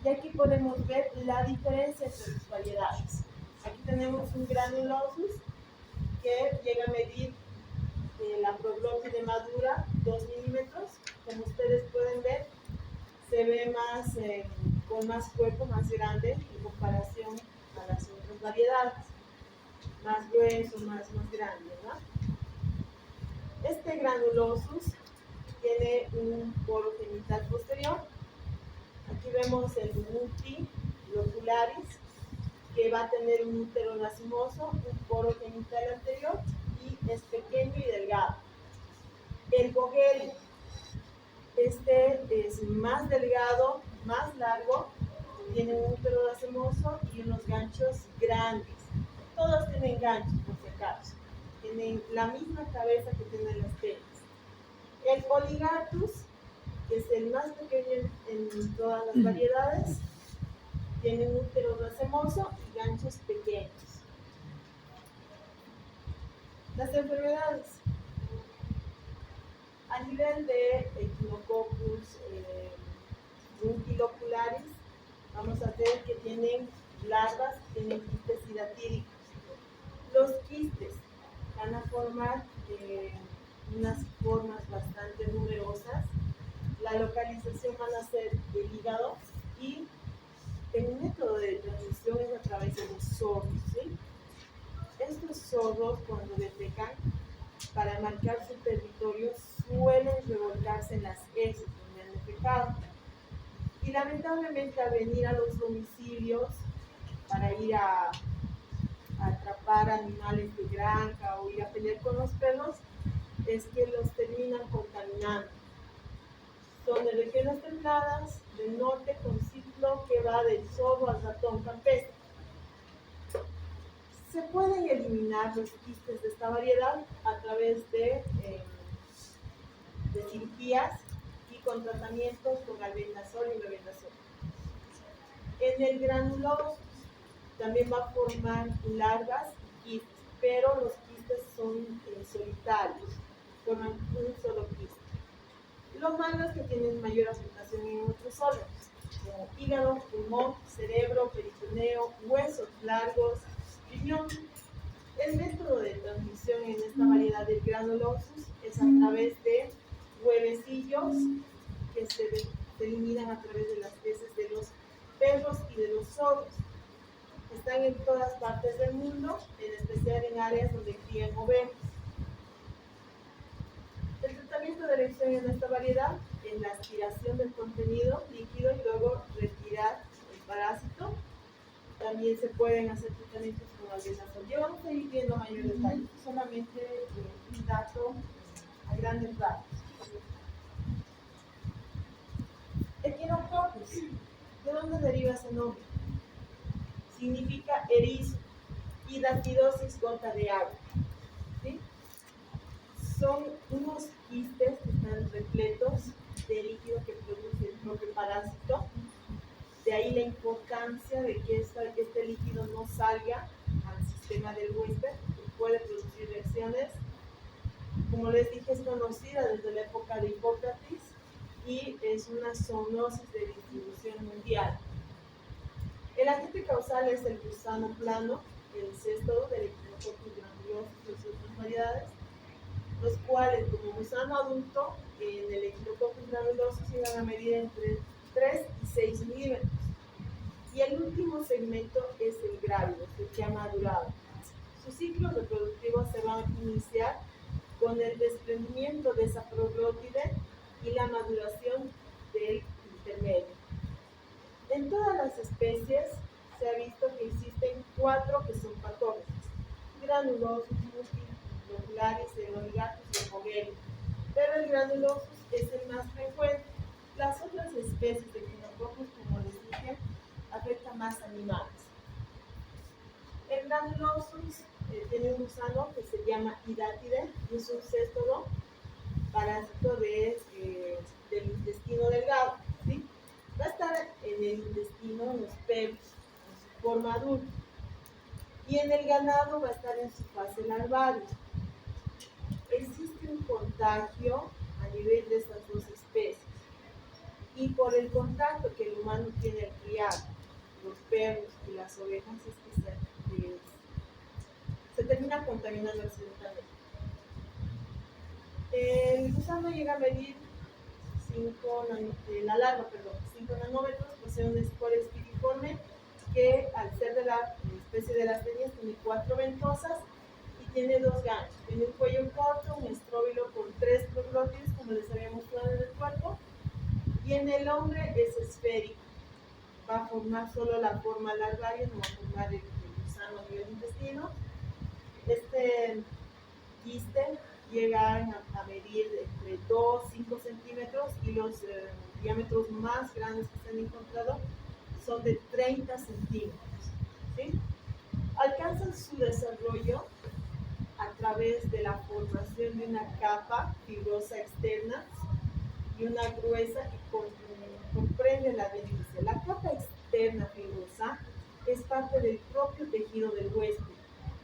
Y aquí podemos ver la diferencia entre las variedades. Aquí tenemos un granulosus que llega a medir la proglottide madura 2 milímetros. Como ustedes pueden ver, se ve más con más cuerpo, más grande en comparación a las otras variedades, más grueso, más grande, ¿no? Este granulosus tiene un poro genital posterior. Aquí vemos el multilocularis, que va a tener un útero racemoso, un poro genital anterior y es pequeño y delgado. El Bogeli, este es más delgado, más largo, tiene un útero racemoso y unos ganchos grandes. Todos tienen ganchos, por si acaso. Tienen la misma cabeza que tienen las penas. El Oligarchus, que es el más pequeño en todas las variedades, tiene un útero racemoso y ganchos pequeños. Las enfermedades. A nivel de Echinococcus nucleocularis, vamos a ver que tienen larvas, tienen quistes hidatídicos. Los quistes van a formar unas formas bastante numerosas. La localización van a ser el hígado y el método de transmisión es a través de los zorros, ¿sí? Estos zorros, cuando defecan, para marcar su territorio, suelen revolcarse en las heces donde han defecado. Y lamentablemente, al venir a los domicilios para ir a atrapar animales de granja o ir a pelear con los perros, es que los terminan contaminando. Son de regiones templadas del norte con ciclo que va del zorro al ratón campestre. Se pueden eliminar los quistes de esta variedad a través de cirugías y con tratamientos con albendazol y mebendazol. En el granuloso también va a formar larvas y quistes, pero los quistes son solitarios, forman un solo quiste. Lo malo es que tienen mayor afectación en otros órganos, como hígado, pulmón, cerebro, peritoneo, huesos largos, riñón. El método de transmisión en esta variedad del granulosus es a través de huevecillos que se eliminan a través de las heces de los perros y de los zorros. Están en todas partes del mundo, en especial en áreas donde crían ovejas. El tratamiento de elección en esta variedad es la aspiración del contenido líquido y luego retirar el parásito. También se pueden hacer tratamientos con albendazol. Ya vamos a ir viendo mayor detalle, solamente un dato a grandes rasgos. Echinococcus, ¿de dónde deriva ese nombre? Significa erizo y datidosis, gota de agua. ¿Sí? Son unos quistes que están repletos de líquido que produce el propio parásito. De ahí la importancia de que este líquido no salga al sistema del huésped, que puede producir reacciones. Como les dije, es conocida desde la época de Hipócrates y es una zoonosis de distribución mundial. El agente causal es el gusano plano, el céstodo del Echinococcus granulosus y otras variedades, los cuales, como gusano adulto, en el Echinococcus granulosus llegan a medir entre 3 y 6 milímetros. Y el último segmento es el grávido, que ha madurado. Su ciclo reproductivo se va a iniciar con el desprendimiento de esa proglótide y la maduración del intermedio. En todas las especies se ha visto que existen 4 que son patógenos: granulosus, multilocularis, celorigatus y homogeneus. Pero el granulosus es el más frecuente. Las otras especies de Echinococcus, como les dije, afectan más animales. El granulosus tiene un gusano que se llama hidátide y es un céstodo parásito del intestino delgado, ¿sí? Va a estar en el intestino, en los perros, en su forma adulta. Y en el ganado va a estar en su fase larvaria. Existe un contagio a nivel de estas dos especies. Y por el contacto que el humano tiene al criar los perros y las ovejas, es que se termina contaminando accidentalmente. El gusano llega a medir 5 nanómetros, posee un esporo espiriforme que, al ser de la especie de las tenias, tiene 4 ventosas y tiene 2 ganchos. Tiene un cuello corto, un estróbilo con 3 proglótides, como les había mostrado en el cuerpo, y en el hombre es esférico. Va a formar solo la forma larvaria, no va a formar el gusano a nivel intestino. Este quiste llega a medir entre 2 y 5 centímetros y los diámetros más grandes que se han encontrado son de 30 centímetros. ¿Sí? Alcanzan su desarrollo a través de la formación de una capa fibrosa externa y una gruesa que comprende la adventicia. La capa externa fibrosa es parte del propio tejido del huésped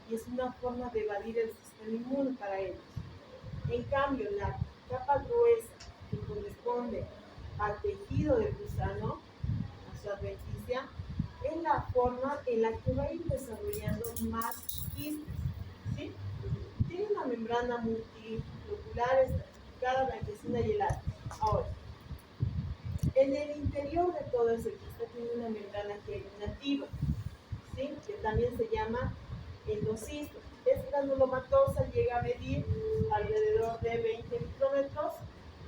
y es una forma de evadir el sistema inmune para ellos. En cambio, la capa gruesa que corresponde al tejido del gusano, a su adventicia, es la forma en la que va a ir desarrollando más quistes, ¿sí? Tiene una membrana multilocular estratificada, blanquecina y helada. Ahora, en el interior de todo ese quiste tiene una membrana germinativa, ¿sí? Que también se llama endocisto. Es granulomatosa, llega a medir alrededor de 20 micrómetros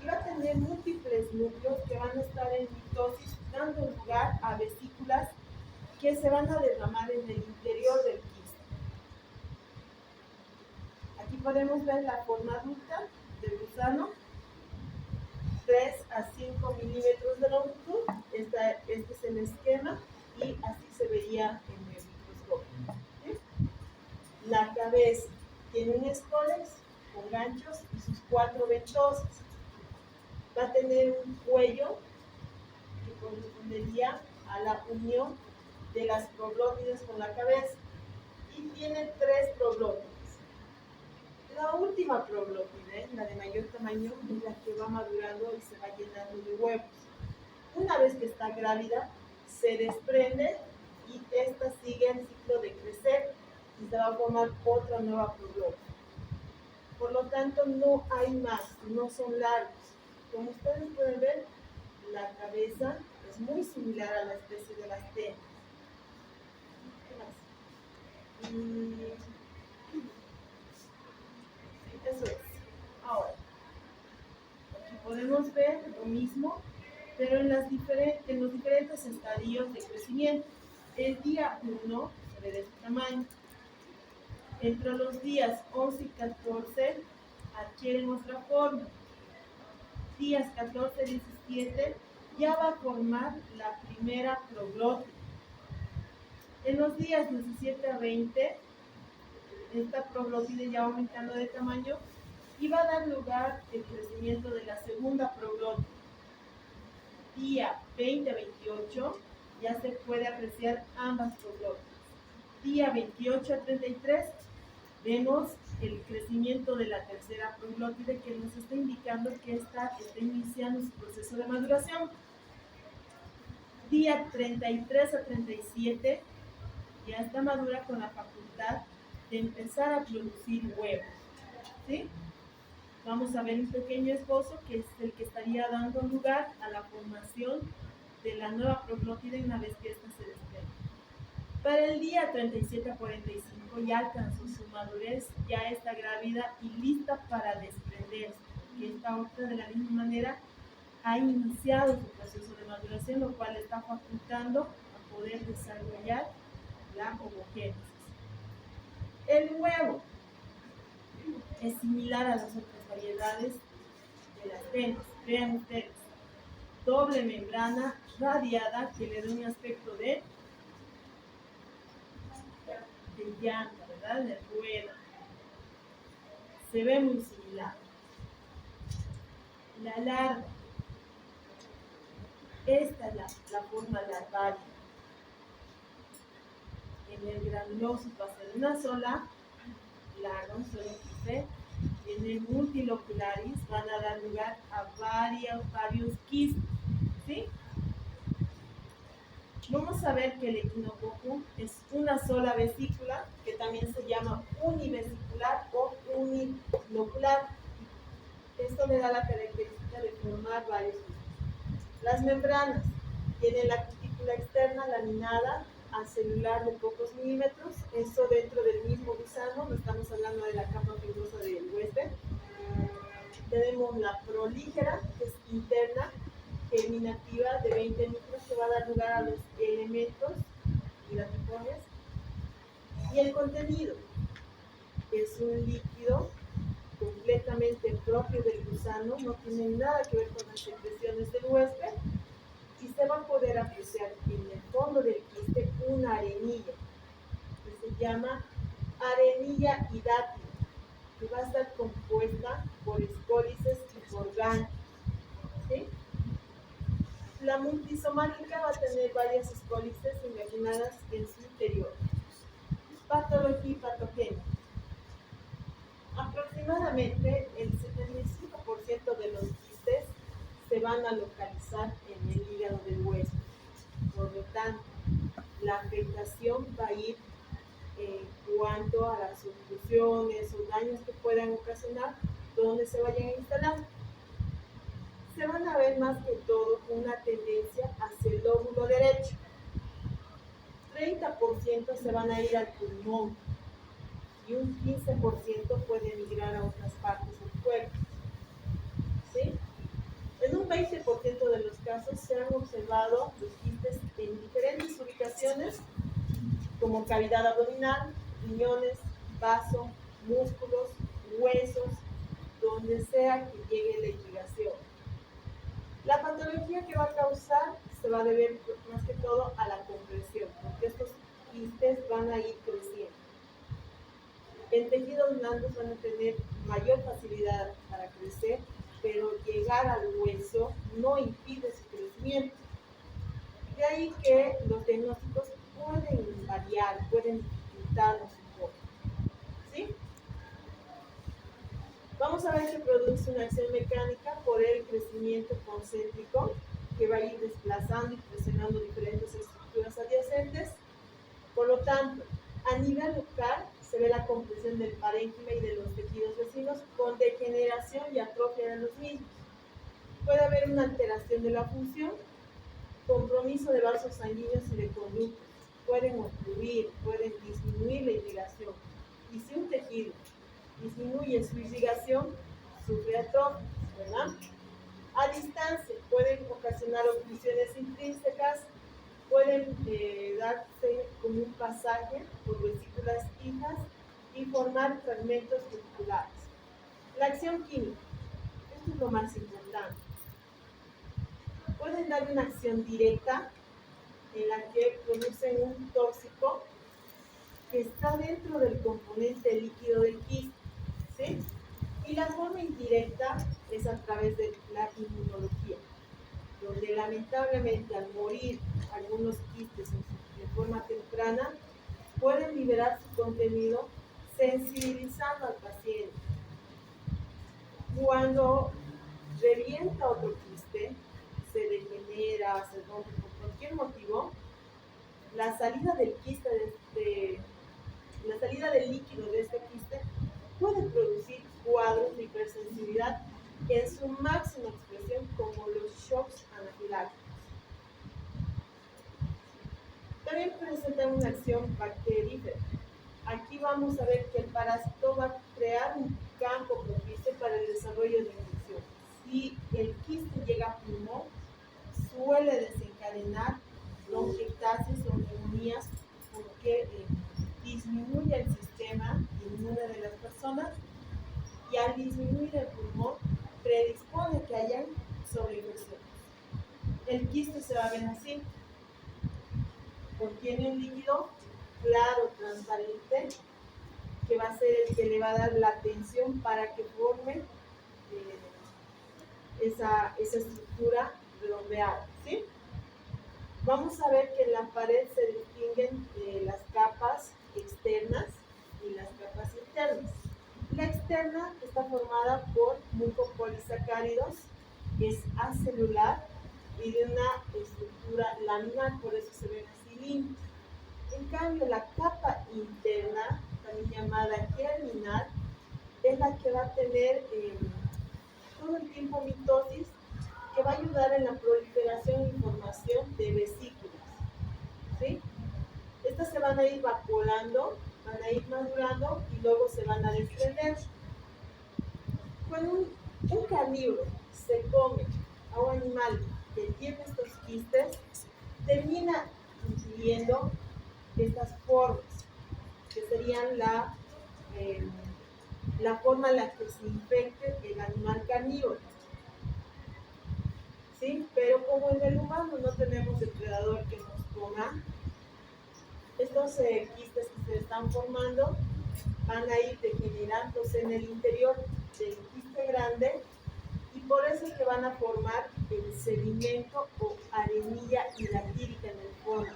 y va a tener múltiples núcleos que van a estar en mitosis, dando lugar a vesículas que se van a derramar en el interior del quiste. Aquí podemos ver la forma adulta del gusano, 3 a 5 milímetros de longitud. Este es el esquema y así se vería en el microscopio. ¿Sí? La cabeza tiene un escólex con ganchos y sus 4 ventosas. Va a tener un cuello que correspondería a la unión de las proglótides con la cabeza y tiene 3 proglótides. La última proglótide, la de mayor tamaño, es la que va madurando y se va llenando de huevos. Una vez que está grávida, se desprende y esta sigue el ciclo de crecer y se va a formar otra nueva proglótide. Por lo tanto, no hay más, no son largos. Como ustedes pueden ver, la cabeza es muy similar a la especie de las tenas. ¿Qué más? Eso es. Ahora, aquí podemos ver lo mismo, pero en los diferentes estadios de crecimiento. El día 1 se ve de este tamaño. Entre los días 11 y 14 adquieren otra forma. Días 14 y 17 ya va a formar la primera proglótide. En los días 17 a 20, esta proglótide ya va aumentando de tamaño y va a dar lugar al crecimiento de la segunda proglótide. Día 20 a 28 ya se puede apreciar ambas proglótides. Día 28 a 33 vemos el crecimiento de la tercera proglótide que nos está indicando que esta está iniciando su proceso de maduración. Día 33 a 37 ya está madura con la facultad de empezar a producir huevos, ¿sí? Vamos a ver un pequeño esbozo que es el que estaría dando lugar a la formación de la nueva proglótide una vez que ésta se desprende. Para el día 37 a 45 ya alcanzó su madurez, ya está grávida y lista para desprenderse. Y esta otra de la misma manera ha iniciado su proceso de maduración, lo cual está facultando a poder desarrollar la ovogénesis. El huevo es similar a las otras variedades de las tenas. Vean ustedes, doble membrana radiada que le da un aspecto de llanta, ¿verdad? De rueda. Se ve muy similar. La larva. Esta es la forma larvaria. En el granuloso pasa de una sola larva, un solo quiste. En el multilocularis van a dar lugar a varios quistes, ¿sí? Vamos a ver que el equinococo es una sola vesícula, que también se llama univesicular o unilocular. Esto le da la característica de formar varios quistes. Las membranas tienen la cutícula externa laminada a celular de pocos milímetros, eso dentro del mismo gusano, no estamos hablando de la capa fibrosa del huésped. Tenemos la prolígera, que es interna, germinativa de 20 micros, que va a dar lugar a los elementos y las tipones. Y el contenido es un líquido completamente propio del gusano, no tiene nada que ver con las secreciones del huésped, y se va a poder apreciar en el fondo del quiste una arenilla que se llama arenilla hidática, que va a estar compuesta por escólices y por ganglios, ¿sí? La multisomática va a tener varias escólices imaginadas en su interior. Patología y patogenia. Aproximadamente el 75% 90% de los quistes se van a localizar en el hígado del hueso. Por lo tanto, la afectación va a ir en cuanto a las obstrucciones o daños que puedan ocasionar donde se vayan a instalar. Se van a ver más que todo una tendencia hacia el lóbulo derecho. 30% se van a ir al pulmón y un 15% puede migrar a otras partes del cuerpo. ¿Sí? En un 20% de los casos se han observado los quistes en diferentes ubicaciones, como cavidad abdominal, riñones, vaso, músculos, huesos, donde sea que llegue la irrigación. La patología que va a causar se va a deber más que todo a la compresión, porque estos quistes van a ir creciendo. En tejidos blandos van a tener mayor facilidad para crecer, pero llegar al hueso no impide su crecimiento. De ahí que los diagnósticos pueden variar, pueden dificultarnos un poco. ¿Sí? Vamos a ver que produce una acción mecánica por el crecimiento concéntrico que va a ir desplazando y presionando diferentes estructuras adyacentes. Por lo tanto, a nivel local se ve la compresión del parénquima y de los tejidos vecinos con degeneración y atrofia de los mismos. Puede haber una alteración de la función, compromiso de vasos sanguíneos y de conductos. Pueden obstruir, pueden disminuir la irrigación. Y si un tejido disminuye su irrigación, sufre atrofia, ¿verdad? A distancia pueden ocasionar obstrucciones intrínsecas, pueden darse como un pasaje por vesículas hijas y formar fragmentos vesiculares. La acción química, esto es lo más importante. Pueden dar una acción directa en la que producen un tóxico que está dentro del componente líquido del quiste, ¿sí? Y la forma indirecta es a través de la inmunología, donde lamentablemente al morir algunos quistes de forma temprana, pueden liberar su contenido sensibilizando al paciente. Cuando revienta otro quiste, se degenera, se rompe por cualquier motivo, la salida del quiste la salida del líquido de este quiste puede producir cuadros de hipersensibilidad en su máxima expresión, como los shocks anafilácticos. También presentan una acción bacterífera. Aquí vamos a ver que el parásito va a crear un campo propicio para el desarrollo de infecciones. Si el quiste llega a pulmón, suele desencadenar bronquiectasis o neumonías porque disminuye el sistema inmune de las personas y al disminuir el pulmón predispone que hayan sobreinfecciones. El quiste se va a ver así. Contiene un líquido claro, transparente, que va a ser el que le va a dar la tensión para que forme esa estructura redondeada, ¿sí? Vamos a ver que en la pared se distinguen las capas externas y las capas internas. La externa está formada por mucopolisacáridos, es acelular y de una estructura laminar, por eso se ven así limpios. En cambio, la capa interna, también llamada germinal, es la que va a tener todo el tiempo mitosis, que va a ayudar en la proliferación y formación de vesículas, ¿sí? Estas se van a ir vacuolando, van a ir madurando y luego se van a desprender. Cuando un carnívoro se come a un animal que tiene estos quistes, termina ingiriendo estas formas, que serían la forma en la que se infecte el animal carnívoro. ¿Sí? Pero como en el humano no tenemos depredador que nos coma, estos quistes que se están formando van a ir degenerándose en el interior del quiste grande y por eso es que van a formar el sedimento o arenilla hidratídica en el fondo.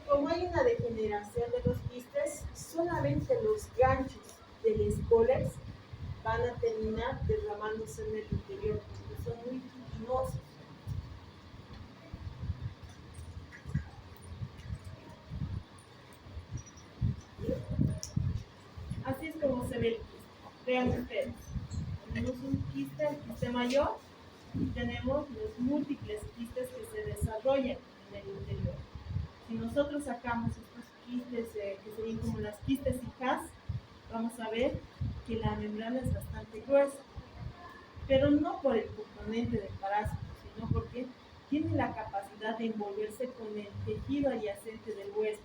Como hay una degeneración de los quistes, solamente los ganchos del escólex van a terminar derramándose en el interior, porque son muy quitinosos. Así es como se ve el quiste. Vean ustedes. Tenemos un quiste, el quiste mayor, y tenemos los múltiples quistes que se desarrollan en el interior. Si nosotros sacamos estos quistes, que serían como las quistes hijas, vamos a ver que la membrana es bastante gruesa, pero no por el componente del parásito, sino porque tiene la capacidad de envolverse con el tejido adyacente del hueso.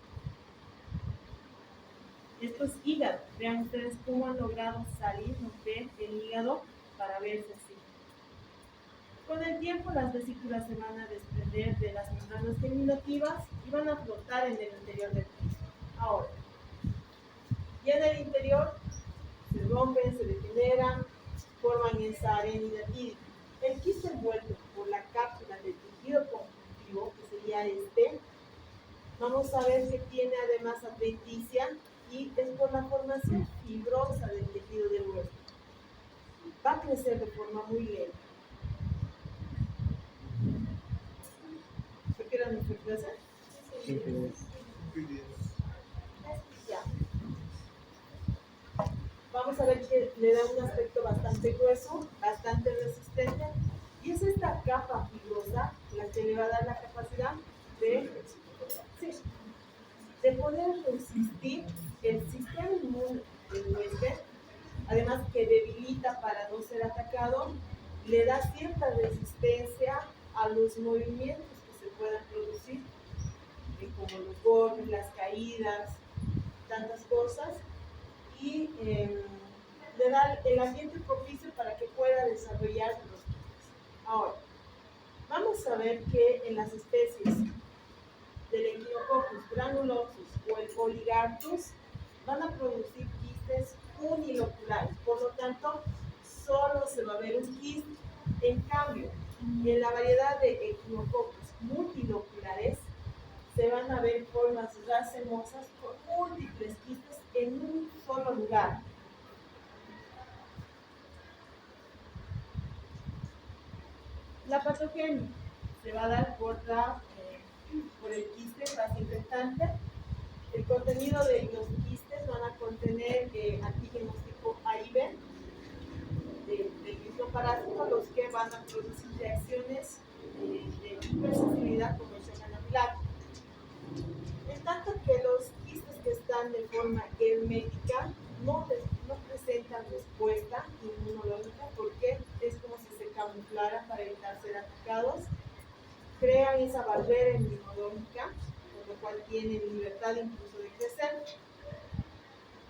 Esto es hígado. Vean ustedes cómo han logrado salir, romper el hígado para verse así. Con el tiempo las vesículas se van a desprender de las membranas germinativas y van a flotar en el interior del quiste. Ahora, ya en el interior se rompen, se degeneran, forman esa arena inatídica. El quiste envuelto por la cápsula del tejido conjuntivo, que sería este, vamos a ver que tiene además adventicia y es por la formación fibrosa del tejido del hueso. Va a crecer de forma muy lenta. ¿Qué era nuestra clase? Ya. Vamos a ver que le da un aspecto bastante grueso, bastante resistente, y es esta capa fibrosa la que le va a dar la capacidad de poder resistir el sistema inmune del huésped, además que debilita para no ser atacado, le da cierta resistencia a los movimientos que se puedan producir, como los golpes, las caídas, tantas cosas, y le da el ambiente propicio para que pueda desarrollar los quistes. Ahora, vamos a ver que en las especies del Echinococcus granulosus o el Oligarctus van a producir quistes uniloculares, por lo tanto, solo se va a ver un quiste. En cambio, en la variedad de Echinococcus multiloculares, se van a ver formas racemosas con múltiples quistes en un solo lugar. La patogenia se va a dar por el quiste fase infectante. El contenido de los quistes van a contener antígenos tipo A y B del mismo parásito, los que van a producir reacciones de hipersensibilidad como el shock anafiláctico. En tanto que los quistes que están de forma hermética no presentan respuesta inmunológica, porque es como si se camuflaran para evitar ser atacados, crean esa barrera inmunológica, por lo cual tienen libertad incluso de crecer.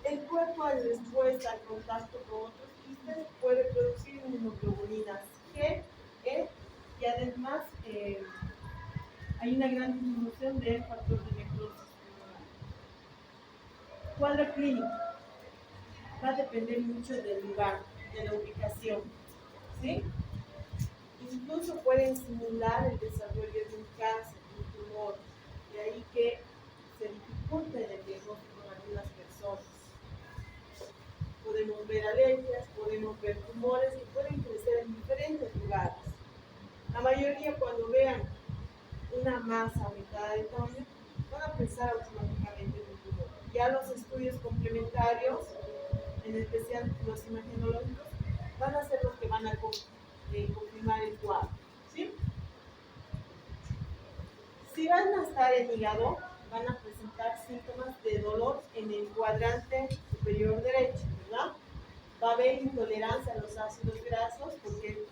El cuerpo, en respuesta al contacto con otros quistes, puede producir inmunoglobulinas G, E, y además hay una gran disminución del factor de necrosis pulmonar. Cuadro clínico va a depender mucho del lugar, de la ubicación, ¿sí? Incluso pueden simular el desarrollo de un cáncer, un tumor, de ahí que se dificulte el diagnóstico en algunas personas. Podemos ver alergias, podemos ver tumores que pueden crecer en diferentes lugares. La mayoría, cuando vean una masa aumentada de tamaño, van a pensar automáticamente en un tumor. Ya los estudios complementarios, en especial los imagenológicos, van a ser los que van a confirmar el cuadro, ¿sí? Si van a estar en hígado, van a presentar síntomas de dolor en el cuadrante superior derecho, ¿verdad? Va a haber intolerancia a los ácidos grasos, porque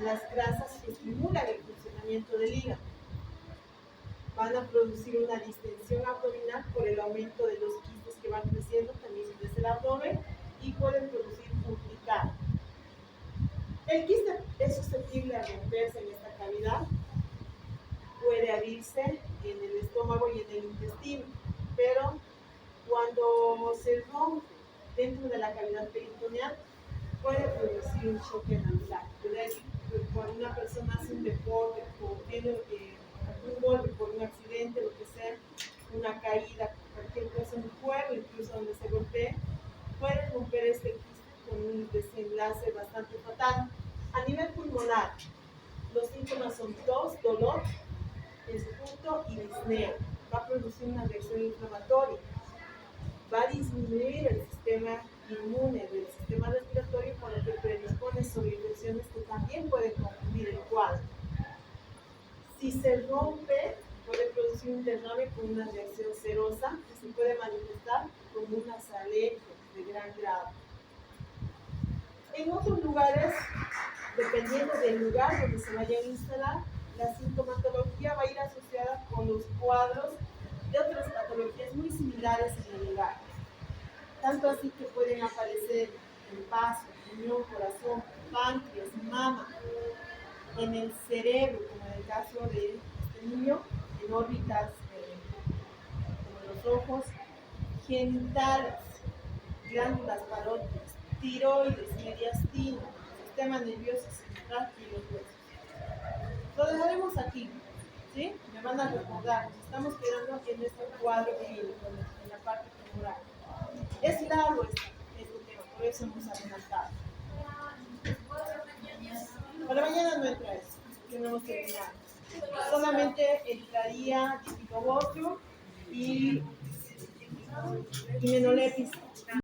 las grasas estimulan el funcionamiento del hígado. Van a producir una distensión abdominal por el aumento de los quistes que van creciendo también desde el abdomen, y pueden producir urticaria. El quiste es susceptible a romperse en esta cavidad, puede abrirse en el estómago y en el intestino, pero cuando se rompe dentro de la cavidad peritoneal, puede producir un choque anafiláctico. Es decir, cuando una persona hace un deporte o tiene un golpe por un accidente, lo que sea, una caída, cualquier cosa, un juego, incluso donde se golpee, puede romper este quiste con un desenlace bastante fatal. A nivel pulmonar, los síntomas son tos, dolor en su punto y disnea. Va a producir una reacción inflamatoria. Va a disminuir el sistema inmune del sistema respiratorio, con lo que predispone sobre infecciones que también pueden confundir el cuadro. Si se rompe, puede producir un derrame con una reacción serosa que se puede manifestar como una alergia de gran grado. En otros lugares, dependiendo del lugar donde se vayan a instalar, la sintomatología va a ir asociada con los cuadros de otras patologías muy similares en el lugar. Tanto así que pueden aparecer en vaso, riñón, corazón, páncreas, mama, en el cerebro, como en el caso de este niño, en órbitas como los ojos, genitales, glándulas parótidas, tiroides, mediastino, sistema nervioso central y los huesos. Lo dejaremos aquí, ¿sí? Me van a recordar, nos estamos quedando en este cuadro clínico, en la parte tumoral. Es largo este tema, por eso hemos adelantado. Para mañana no entra eso, que no hemos terminado. Solamente entraría difidobotrio y menolepis.